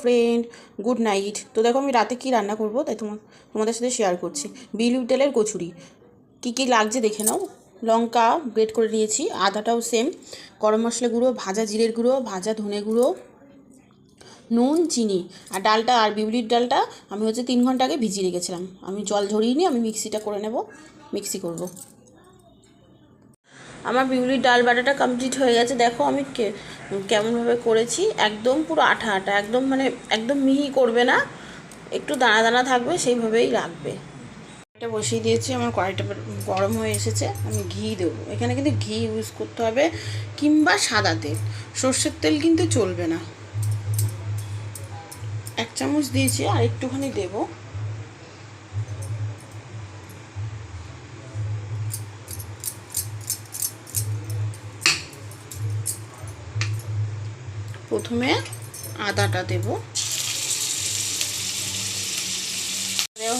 Friend, good night. তো দেখো আমি রাতে কি রান্না করব তাই তোমাদের সাথে শেয়ার করছি। বিউলি তেলের কচুরি কী কী লাগছে দেখে নাও। লঙ্কা গ্রেট করে নিয়েছি, আদাটাও সেম, গরম মশলা গুঁড়ো, ভাজা জিরের গুঁড়ো, ভাজা ধনে গুঁড়ো, নুন, চিনি। আর ডালটা, আর বিউলির ডালটা আমি 3 ঘন্টা আগে ভিজিয়ে রেখেছিলাম। আমি জল ঝরিয়ে নিয়ে আমি মিক্সিটা করে নেব, মিক্সি করব। আমার বিউলির ডাল বাটাটা কমপ্লিট হয়ে গেছে। দেখো আমি কেমনভাবে করেছি, একদম পুরো আঠা আঠা, একদম মানে একদম মিহি করবে না, একটু দানা দানা থাকবে, সেইভাবেই রাখবে। এটা বসিয়ে দিয়েছি, আমার কড়াইটা গরম হয়ে এসেছে। আমি ঘি দেবো, এখানে কিন্তু ঘি ইউজ করতে হবে, কিংবা সাদা তেল, সর্ষের তেল কিন্তু চলবে না। 1 চামচ দিয়েছি, আর একটুখানি দেবো। প্রথমে আদাটা দেব,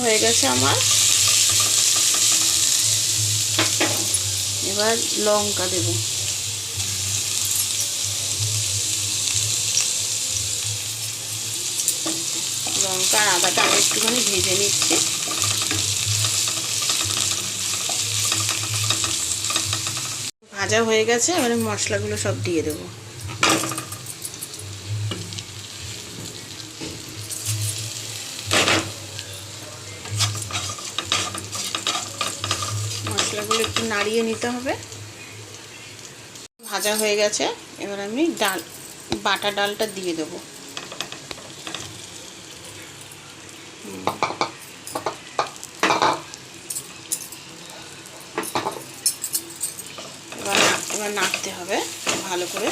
হয়ে গেছে আমার। এবার লঙ্কা দেব, লঙ্কা আর আদাটা আমি একটুখানি ভেজে নিচ্ছি। ভাজা হয়ে গেছে, এবারে মশলাগুলো সব দিয়ে দেবো। মশলাগুলো একটু নাড়িয়ে নিতে হবে। ভাজা হয়ে গেছে, এবার আমি বাটা ডালটা দিয়ে দেবো। এবার নাড়তে হবে ভালো করে।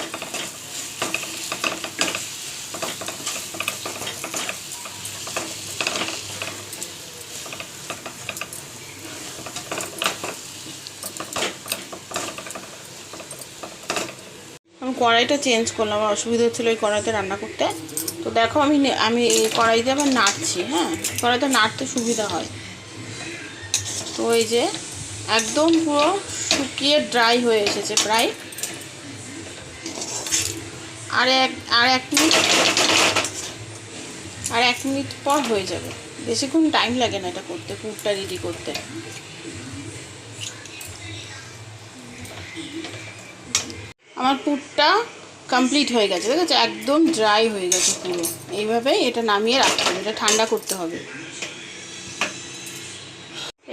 আমি কড়াইটা চেঞ্জ করলাম, আমার অসুবিধা হচ্ছিলো এই কড়াইতে রান্না করতে। তো দেখো আমি এই কড়াইতে আবার নাড়ছি। হ্যাঁ, কড়াইতে নাড়তে সুবিধা হয়। তো এই যে একদম পুরো শুকিয়ে ড্রাই হয়ে এসেছে প্রায়। আর এক মিনিট পর হয়ে যাবে। বেশিক্ষণ টাইম লাগে না এটা করতে, পুরটা রেডি করতে। আমার পুরটা কমপ্লিট হয়ে গেছে, ঠিক আছে, একদম ড্রাই হয়ে গেছে পুরো। এইভাবেই এটা নামিয়ে রাখতে হবে, এটা ঠান্ডা করতে হবে।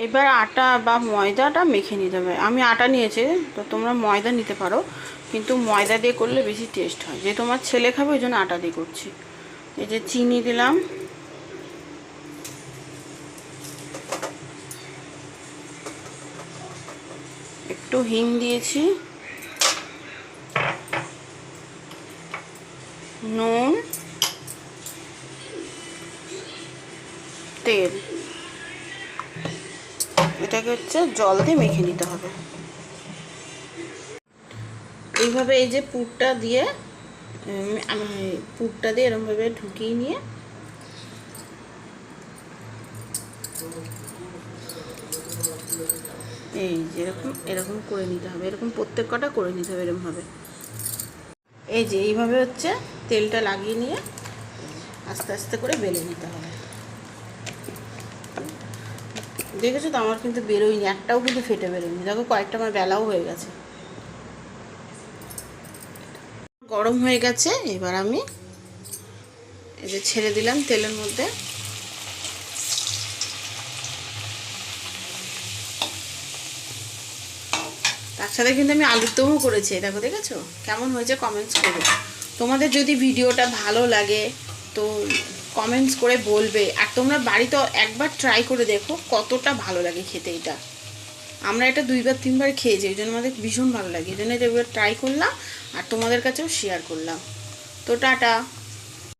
এবার আটা বা ময়দাটা মেখে নিতে হবে। আমি আটা নিয়েছি, তো তোমরা ময়দা নিতে পারো, কিন্তু ময়দা দিয়ে করলে বেশি টেস্ট হয়। যে তোমার ছেলে খাবে ওই জন্য আটা দিয়ে করছি। এই যে চিনি দিলাম, একটু হিং দিয়েছি, নুন, তেল, এটাকে জল দিয়ে মেখে নিতে হবে। এইভাবে এই যে পুরটা দিয়ে এরকমভাবে ঢুকিয়ে নিয়ে এই যে এরকম করে নিতে হবে। এরকম প্রত্যেক কটা করে নিতে হবে এরকমভাবে। এই যে এইভাবে তেলটা লাগিয়ে নিয়ে আস্তে আস্তে করে বেলে নিতে হবে। দেখেছো তো, আমার কিন্তু বেরোয়নি, একটাও কিন্তু ফেটে বেরোয়নি। দেখো কয়েকটা আমার বেলাও হয়ে গেছে। গরম হয়ে গেছে, এবার আমি এই যে ছেড়ে দিলাম তেলের মধ্যে। তার সাথে কিন্তু আমি আলুর দমও করেছি। দেখো, দেখেছো কেমন হয়েছে? কমেন্টস করো। তোমাদের যদি ভিডিওটা ভালো লাগে তো কমেন্টস করে বলবে। আর তোমরা বাড়িতে একবার ট্রাই করে দেখো কতটা ভালো লাগে খেতে এটা। আমরা এটা 2বার 3বার খেয়েছি, ওই জন্য আমাদের ভীষণ ভালো লাগে। এই জন্য এটা এবার ট্রাই করলাম আর তোমাদের কাছেও শেয়ার করলাম। তো টাটা।